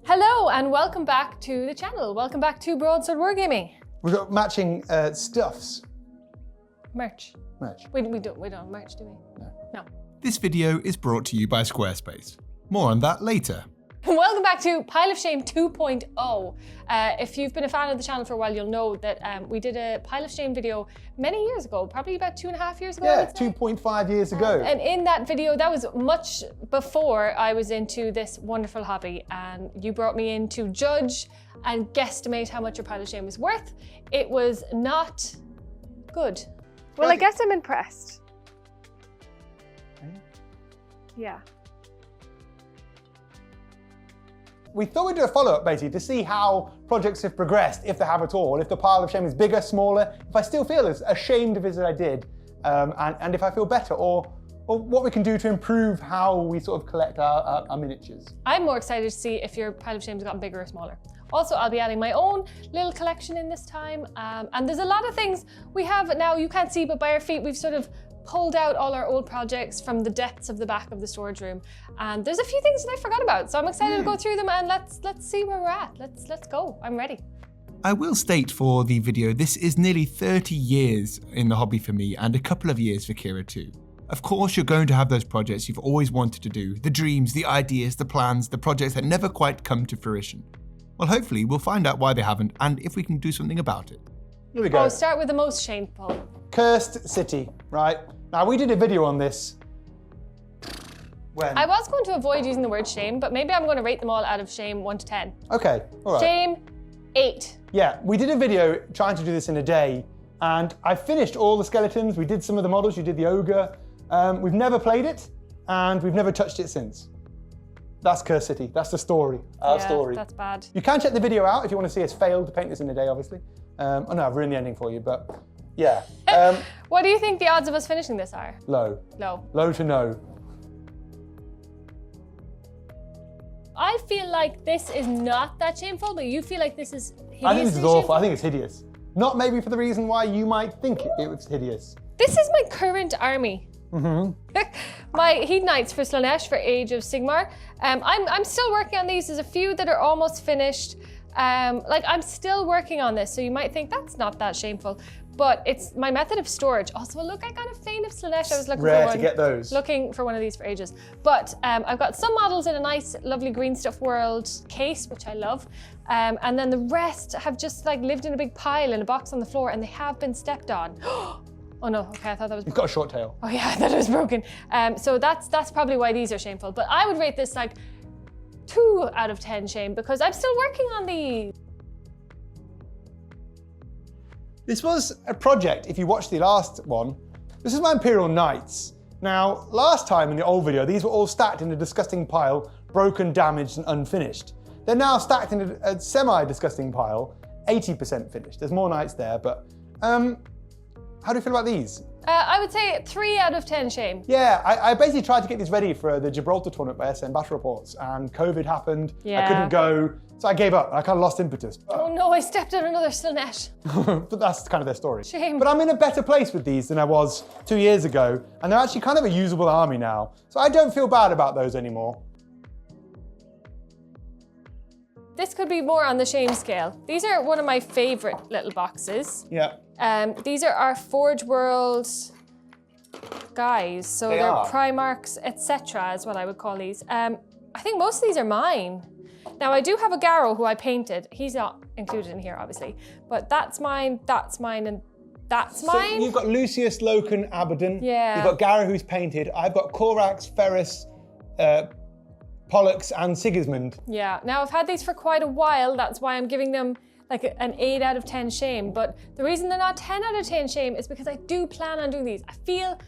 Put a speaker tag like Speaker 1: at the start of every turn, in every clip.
Speaker 1: Hello and welcome back to the channel. Welcome back to Broadsword Wargaming.
Speaker 2: We've got matching stuffs.
Speaker 1: Merch.
Speaker 2: Merch.
Speaker 1: We don't have merch, do we? No.
Speaker 3: This video is brought to you by Squarespace. More on that later.
Speaker 1: Welcome back to Pile of Shame 2.0. If you've been a fan of the channel for a while, you'll know that we did a Pile of Shame video many years ago, probably about 2.5 years ago.
Speaker 2: Yeah, 2.5 years ago.
Speaker 1: And in that video, that was much before I was into this wonderful hobby, and you brought me in to judge and guesstimate how much your Pile of Shame was worth. It was not good.
Speaker 4: Well, I guess I'm impressed. Yeah.
Speaker 2: We thought we'd do a follow-up basically to see how projects have progressed, if they have at all, if the Pile of Shame is bigger, smaller, if I still feel as ashamed of it as I did, and if I feel better, or what we can do to improve how we sort of collect our miniatures.
Speaker 1: I'm more excited to see if your Pile of Shame has gotten bigger or smaller. Also, I'll be adding my own little collection in this time, and there's a lot of things we have now you can't see, but by our feet we've sort of pulled out all our old projects from the depths of the back of the storage room, and there's a few things that I forgot about, so I'm excited to go through them, and let's see where we're at. Let's go. I'm ready.
Speaker 3: I will state for the video, this is nearly 30 years in the hobby for me and a couple of years for Kira too. Of course, you're going to have those projects you've always wanted to do, the dreams, the ideas, the plans, the projects that never quite come to fruition. Well, hopefully we'll find out why they haven't and if we can do something about it.
Speaker 2: Here we go.
Speaker 1: Oh, start with the most shameful.
Speaker 2: Cursed City, right? Now, we did a video on this. When?
Speaker 1: I was going to avoid using the word shame, but maybe I'm going to rate them all out of shame 1 to 10.
Speaker 2: Okay, all right.
Speaker 1: Shame 8.
Speaker 2: Yeah, we did a video trying to do this in a day, and I finished all the skeletons. We did some of the models. You did the ogre. We've never played it, and we've never touched it since. That's Cursed City. That's the story. Our story.
Speaker 1: That's bad.
Speaker 2: You can check the video out if you want to see us fail to paint this in a day, obviously. Oh no, I've ruined the ending for you, but yeah.
Speaker 1: What do you think the odds of us finishing this are?
Speaker 2: Low.
Speaker 1: Low.
Speaker 2: Low to no.
Speaker 1: I feel like this is not that shameful, but you feel like this is hideous.
Speaker 2: I think this is awful. I think it's hideous. Not maybe for the reason why you might think it was hideous.
Speaker 1: This is my current army. My Hedonites for Slaanesh for Age of Sigmar. I'm still working on these. There's a few that are almost finished. I'm still working on this, so you might think that's not that shameful, but it's my method of storage. Also, look, I got a Fane of Slaanesh. I was looking
Speaker 2: Rare
Speaker 1: for one.
Speaker 2: to get those.
Speaker 1: Looking for one of these for ages. But I've got some models in a nice, lovely Green Stuff World case, which I love. And then the rest have just like lived in a big pile in a box on the floor, and they have been stepped on. Oh no, okay, I thought that was broken.
Speaker 2: You've got a short tail.
Speaker 1: Oh yeah, I thought it was broken. So that's probably why these are shameful. But I would rate this like 2 out of 10 shame, because I'm still working on these.
Speaker 2: This was a project, if you watched the last one, this is my Imperial Knights. Now, last time in the old video, these were all stacked in a disgusting pile, broken, damaged, and unfinished. They're now stacked in a semi-disgusting pile, 80% finished. There's more knights there, but how do you feel about these?
Speaker 1: I would say 3 out of 10 shame.
Speaker 2: Yeah, I basically tried to get these ready for the Gibraltar tournament by SN Battle Reports, and COVID happened.
Speaker 1: Yeah.
Speaker 2: I couldn't go, so I gave up. I kind of lost impetus.
Speaker 1: Oh no, I stepped on another Slaanesh.
Speaker 2: But that's kind of their story.
Speaker 1: Shame.
Speaker 2: But I'm in a better place with these than I was 2 years ago, and they're actually kind of a usable army now. So I don't feel bad about those anymore.
Speaker 1: This could be more on the shame scale. These are one of my favorite little boxes.
Speaker 2: Yeah.
Speaker 1: These are our Forge World guys. So
Speaker 2: They
Speaker 1: they're
Speaker 2: are.
Speaker 1: Primarchs, etc. is what I would call these. I think most of these are mine. Now I do have a Garrow who I painted. He's not included in here, obviously. But that's mine, and that's
Speaker 2: So
Speaker 1: mine.
Speaker 2: you've got Lucius, Loken, Abaddon.
Speaker 1: Yeah.
Speaker 2: You've got Garrow who's painted. I've got Corax, Ferris, Pollux, and Sigismund.
Speaker 1: Yeah, now I've had these for quite a while. That's why I'm giving them like an 8 out of 10 shame. But the reason they're not 10 out of 10 shame is because I do plan on doing these. I feel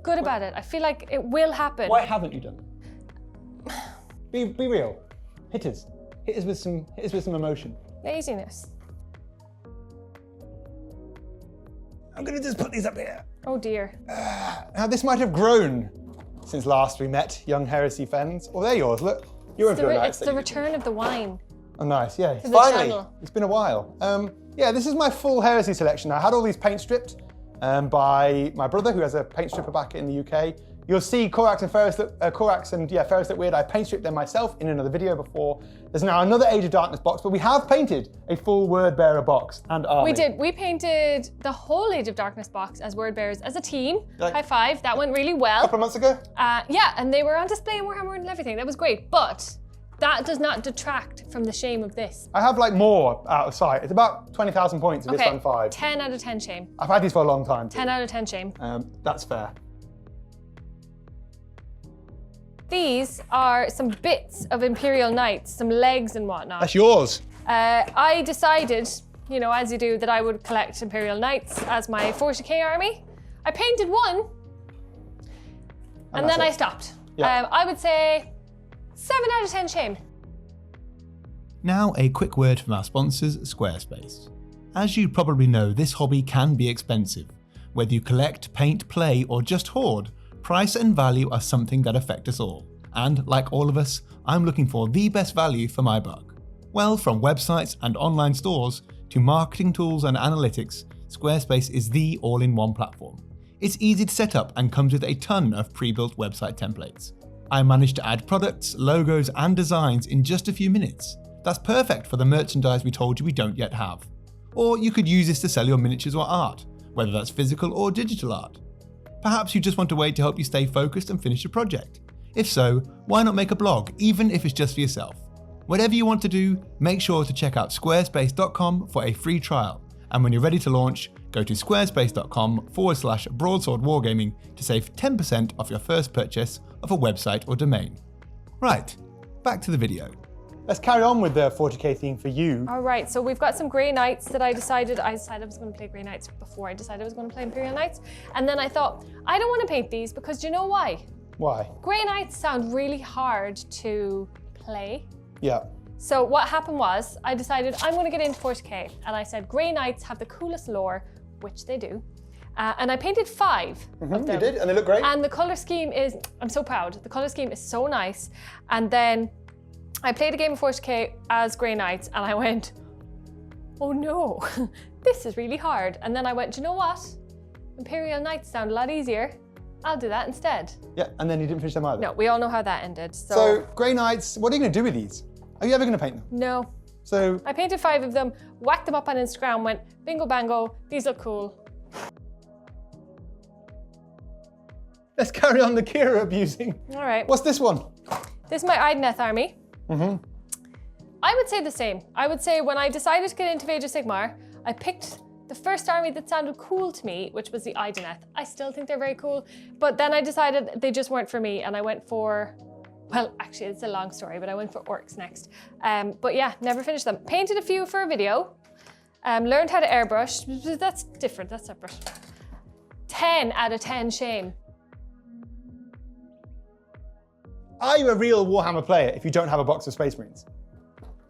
Speaker 1: good about it. I feel like it will happen.
Speaker 2: Why haven't you done it? Be real. Hit us. Hit us with some emotion.
Speaker 1: Laziness.
Speaker 2: I'm gonna just put these up here.
Speaker 1: Oh dear.
Speaker 2: Now this might have grown since last we met, young Heresy fans. Oh, they're yours. Look, you're Imperial Knights.
Speaker 1: It's the return of the wine.
Speaker 2: Oh, nice. Yeah.
Speaker 1: the
Speaker 2: Finally,
Speaker 1: channel.
Speaker 2: it's been a while. Yeah, this is my full Heresy selection. I had all these paint stripped by my brother, who has a paint stripper back in the UK. You'll see Corax and Ferris that Weird. I paint stripped them myself in another video before. There's now another Age of Darkness box, but we have painted a full Word Bearer box and army.
Speaker 1: We did. We painted the whole Age of Darkness box as Word Bearers as a team.
Speaker 2: Like,
Speaker 1: high five. That went really well.
Speaker 2: A couple of months ago?
Speaker 1: Yeah, and they were on display in Warhammer and everything. That was great, but that does not detract from the shame of this.
Speaker 2: I have like more out of sight. It's about 20,000 points if it's done 5.
Speaker 1: 10 out of 10 shame.
Speaker 2: I've had these for a long time.
Speaker 1: 10 out of 10 shame.
Speaker 2: That's fair.
Speaker 1: These are some bits of Imperial Knights, some legs and whatnot.
Speaker 2: That's yours.
Speaker 1: I decided, you know, as you do, that I would collect Imperial Knights as my 40k army. I painted one, and then I stopped.
Speaker 2: Yeah.
Speaker 1: I would say 7 out of 10 shame.
Speaker 3: Now a quick word from our sponsors, Squarespace. As you probably know, this hobby can be expensive. Whether you collect, paint, play, or just hoard, price and value are something that affect us all. And like all of us, I'm looking for the best value for my buck. Well, from websites and online stores to marketing tools and analytics, Squarespace is the all-in-one platform. It's easy to set up and comes with a ton of pre-built website templates. I managed to add products, logos, and designs in just a few minutes. That's perfect for the merchandise we told you we don't yet have. Or you could use this to sell your miniatures or art, whether that's physical or digital art. Perhaps you just want a way to help you stay focused and finish a project. If so, why not make a blog, even if it's just for yourself? Whatever you want to do, make sure to check out squarespace.com for a free trial. And when you're ready to launch, go to squarespace.com/broadsword wargaming to save 10% off your first purchase of a website or domain. Right, back to the video.
Speaker 2: Let's carry on with the 40k theme for you.
Speaker 1: All right, so we've got some Grey Knights that I decided I was going to play Grey Knights before I decided I was going to play Imperial Knights. And then I thought, I don't want to paint these because do you know why?
Speaker 2: Why?
Speaker 1: Grey Knights sound really hard to play.
Speaker 2: Yeah.
Speaker 1: So what happened was I decided I'm going to get into 40k, and I said Grey Knights have the coolest lore, which they do. And I painted 5 of them.
Speaker 2: You did, and they look great.
Speaker 1: And the color scheme is, I'm so proud. The color scheme is so nice. And then I played a game of 40k as Grey Knights, and I went, oh no, this is really hard. And then I went, do you know what? Imperial Knights sound a lot easier. I'll do that instead.
Speaker 2: Yeah, and then you didn't finish them either.
Speaker 1: No, we all know how that ended.
Speaker 2: So Grey Knights, what are you going to do with these? Are you ever going to paint them?
Speaker 1: No.
Speaker 2: So
Speaker 1: I painted 5 of them, whacked them up on Instagram, went bingo bango, these look cool.
Speaker 2: let's carry on the Kira abusing.
Speaker 1: All right.
Speaker 2: What's this one?
Speaker 1: This is my Idoneth army. I would say the same. I would say when I decided to get into Age of Sigmar, I picked the first army that sounded cool to me, which was the Idoneth. I still think they're very cool, but then I decided they just weren't for me, and I went for, well, actually, it's a long story, but I went for orcs next. But yeah, never finished them. Painted a few for a video, learned how to airbrush. That's different, that's separate. 10 out of 10 shame.
Speaker 2: Are you a real Warhammer player if you don't have a box of Space Marines?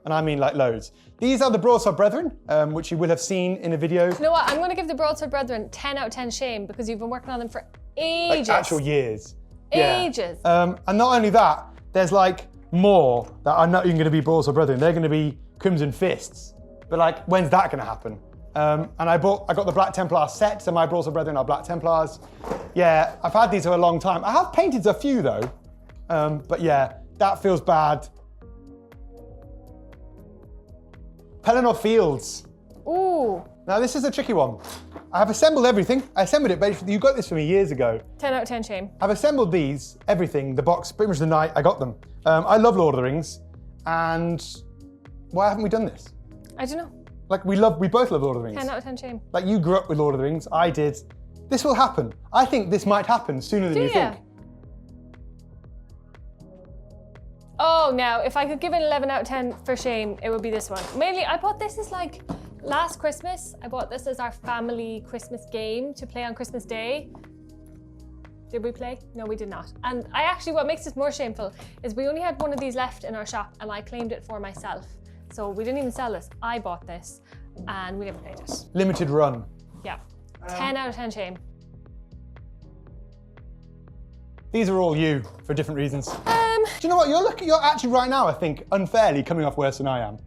Speaker 2: And I mean like loads. These are the Broadsword Brethren, which you will have seen in a video.
Speaker 1: You know what, I'm going to give the Broadsword Brethren 10 out of 10 shame because you've been working on them for ages.
Speaker 2: Like actual years.
Speaker 1: Ages.
Speaker 2: Yeah. And not only that, there's like more that are not even going to be Broadsword Brethren. They're going to be Crimson Fists. But like, when's that going to happen? And I got the Black Templar set, so my Broadsword Brethren are Black Templars. Yeah, I've had these for a long time. I have painted a few though. But yeah, that feels bad. Pelennor Fields.
Speaker 1: Ooh.
Speaker 2: Now this is a tricky one. I have assembled everything. I assembled it basically. You got this for me years ago.
Speaker 1: 10 out of 10 shame.
Speaker 2: I've assembled these, everything, the box, pretty much the night I got them. I love Lord of the Rings, and why haven't we done this?
Speaker 1: I don't know.
Speaker 2: Like we both love Lord of the Rings.
Speaker 1: 10 out of 10 shame.
Speaker 2: Like you grew up with Lord of the Rings, I did. This will happen. I think this might happen sooner than you think.
Speaker 1: Oh, now, if I could give it 11 out of 10 for shame, it would be this one. Mainly, I bought this as like last Christmas. I bought this as our family Christmas game to play on Christmas Day. Did we play? No, we did not. And what makes this more shameful is we only had one of these left in our shop and I claimed it for myself. So we didn't even sell this. I bought this and we never played it.
Speaker 2: Limited run.
Speaker 1: Yeah. 10 out of 10 shame.
Speaker 2: These are all you for different reasons. Do you know what? You're actually right now, I think, unfairly coming off worse than I am.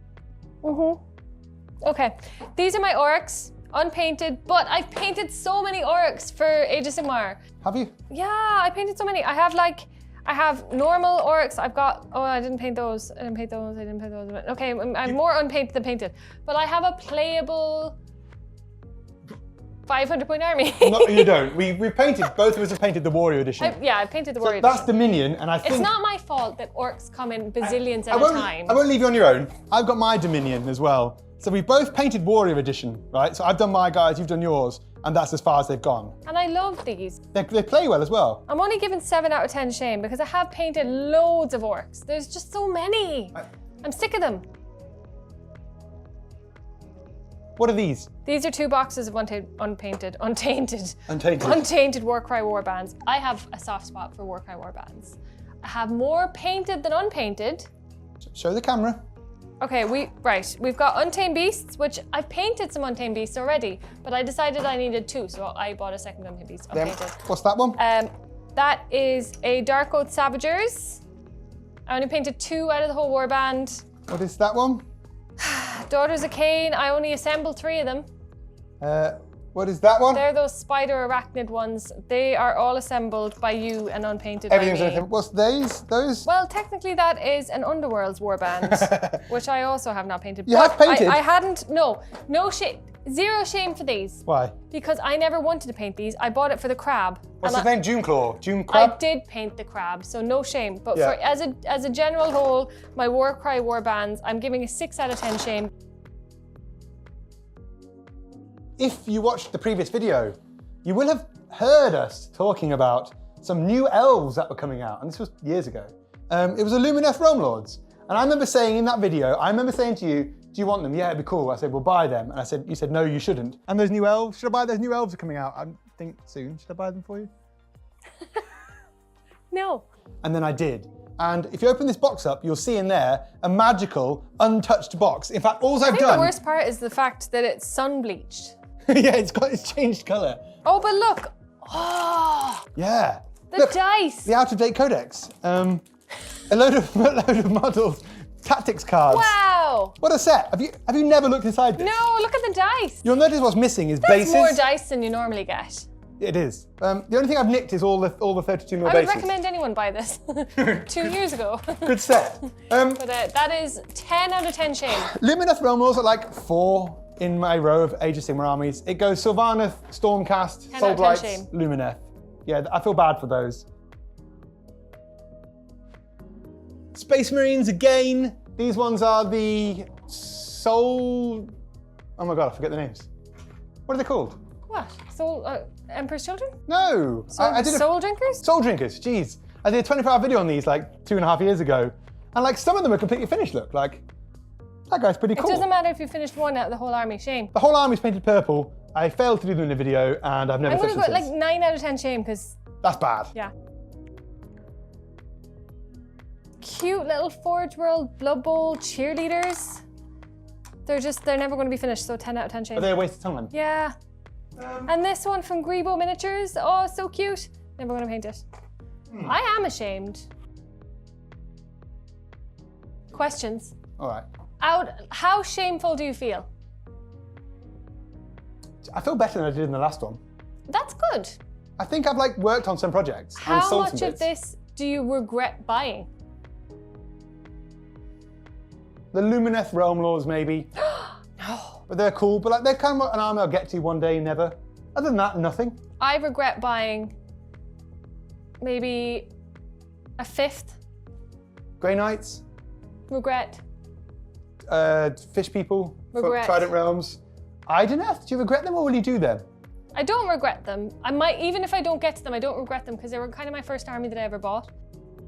Speaker 1: Okay. These are my orcs. unpainted, but I've painted so many orcs for Age of Sigmar.
Speaker 2: Have you?
Speaker 1: Yeah, I painted so many. I have normal orcs. I've got, oh, I didn't paint those. I didn't paint those. Okay, I'm more unpainted than painted. But I have a playable 500-point army.
Speaker 2: No, you don't. We painted, both of us have painted the Warrior Edition.
Speaker 1: I painted the Warrior
Speaker 2: That's
Speaker 1: Edition.
Speaker 2: Dominion, and I think...
Speaker 1: It's not my fault that orcs come in bazillions at a time.
Speaker 2: I won't leave you on your own. I've got my Dominion as well. So we both painted Warrior Edition, right? So I've done my guys, you've done yours, and that's as far as they've gone.
Speaker 1: And I love these.
Speaker 2: They play well as well.
Speaker 1: I'm only giving 7 out of 10 shame because I have painted loads of orcs. There's just so many. I'm sick of them.
Speaker 2: What are these?
Speaker 1: These are 2 boxes of untainted Warcry warbands. I have a soft spot for Warcry warbands. I have more painted than unpainted.
Speaker 2: Show the camera.
Speaker 1: Okay, we've got Untamed Beasts, which I've painted some Untamed Beasts already, but I decided I needed 2, so I bought a second Untamed Beast unpainted.
Speaker 2: What's that one?
Speaker 1: That is a Dark Oath Savagers. I only painted 2 out of the whole warband.
Speaker 2: What is that one?
Speaker 1: Daughters of Cain, I only assembled 3 of them.
Speaker 2: What is that one?
Speaker 1: They're those spider arachnid ones. They are all assembled by you and unpainted by me.
Speaker 2: Everything's what's those?
Speaker 1: Well, technically that is an Underworlds warband, which I also have not painted.
Speaker 2: You have painted?
Speaker 1: I hadn't, no shame. Zero shame for these.
Speaker 2: Why?
Speaker 1: Because I never wanted to paint these. I bought it for the crab.
Speaker 2: What's his name? Juneclaw? June Crab?
Speaker 1: I did paint the crab, so no shame. But
Speaker 2: Yeah.
Speaker 1: as a general whole, my Warcry warbands, I'm giving a 6 out of 10 shame.
Speaker 2: If you watched the previous video, you will have heard us talking about some new elves that were coming out, and this was years ago. It was the Lumineth Realm-lords. And I remember saying in that video, to you, do you want them? Yeah, it'd be cool. I said, well, buy them. And you said, no, you shouldn't. And those new elves, should I buy those new elves are coming out? I think soon. Should I buy them for you?
Speaker 1: No.
Speaker 2: And then I did. And if you open this box up, you'll see in there a magical, untouched box. In fact, all I've done...
Speaker 1: The worst part is the fact that it's sun bleached.
Speaker 2: Yeah, it's changed colour.
Speaker 1: Oh, but look. Oh,
Speaker 2: Yeah.
Speaker 1: the dice.
Speaker 2: The out-of-date codex. A load of models. Tactics cards.
Speaker 1: Wow.
Speaker 2: What a set. Have you never looked inside this?
Speaker 1: No, look at the dice.
Speaker 2: You'll notice what's missing is
Speaker 1: That's
Speaker 2: bases.
Speaker 1: more dice than you normally get.
Speaker 2: It is. The only thing I've nicked is all the 32 mil
Speaker 1: I would
Speaker 2: bases.
Speaker 1: recommend anyone buy this 2 years ago.
Speaker 2: Good set.
Speaker 1: But that is 10 out of 10 shame.
Speaker 2: Lumineth Realm-lords are like 4 in my row of Age of Sigmar armies. It goes Sylvaneth, Stormcast,
Speaker 1: 10 out of 10
Speaker 2: Soulblights,
Speaker 1: shame.
Speaker 2: Lumineth. Yeah, I feel bad for those. Space Marines again. These ones are the Soul... Oh my god, I forget the names. What are they called?
Speaker 1: What? Emperor's Children?
Speaker 2: No. I did
Speaker 1: Soul Drinkers?
Speaker 2: Soul Drinkers, jeez. I did a 24-hour video on these like 2.5 years ago. And like some of them are completely finished, look. Like, that guy's pretty cool.
Speaker 1: It doesn't matter if you finished 1 out of the whole army, shame.
Speaker 2: The whole army's painted purple. I failed to do them in a video and I've never
Speaker 1: I'm
Speaker 2: touched
Speaker 1: going to
Speaker 2: them
Speaker 1: go
Speaker 2: since.
Speaker 1: like 9 out of 10 shame because,
Speaker 2: That's bad.
Speaker 1: yeah. Cute little Forge World Blood Bowl cheerleaders. They're never going to be finished, so 10 out of 10 shame.
Speaker 2: Are they a waste of time?
Speaker 1: Yeah. And this one from Grebo Miniatures. Oh, so cute. Never going to paint it. I am ashamed. Questions.
Speaker 2: All right.
Speaker 1: How shameful do you feel?
Speaker 2: I feel better than I did in the last one.
Speaker 1: That's good.
Speaker 2: I think I've like worked on some projects and
Speaker 1: How
Speaker 2: sold
Speaker 1: much
Speaker 2: some
Speaker 1: of
Speaker 2: bits.
Speaker 1: this do you regret buying?
Speaker 2: The Lumineth Realm-lords maybe.
Speaker 1: No.
Speaker 2: But they're cool, but like they're kind of an army I'll get to one day, never. Other than that, nothing.
Speaker 1: I regret buying maybe a 5th.
Speaker 2: Grey Knights,
Speaker 1: Regret.
Speaker 2: Fish People,
Speaker 1: Regret.
Speaker 2: Trident Realms. Idoneth, do you regret them or will you do them?
Speaker 1: I don't regret them. I might, even if I don't get to them, I don't regret them because they were kind of my first army that I ever bought.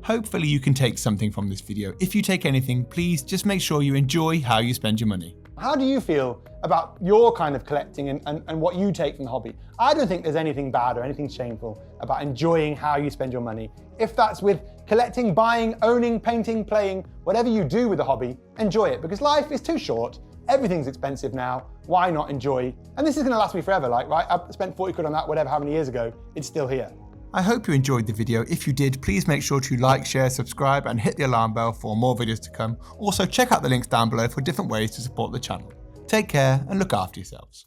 Speaker 3: Hopefully you can take something from this video. If you take anything, please just make sure you enjoy how you spend your money.
Speaker 2: How do you feel about your kind of collecting and what you take from the hobby? I don't think there's anything bad or anything shameful about enjoying how you spend your money. If that's with collecting, buying, owning, painting, playing, whatever you do with the hobby, enjoy it because life is too short. Everything's expensive now. Why not enjoy? And this is gonna last me forever, like, right? I spent 40 quid on that, whatever, how many years ago. It's still here.
Speaker 3: I hope you enjoyed the video. If you did, please make sure to like, share, subscribe, and hit the alarm bell for more videos to come. Also, check out the links down below for different ways to support the channel. Take care and look after yourselves.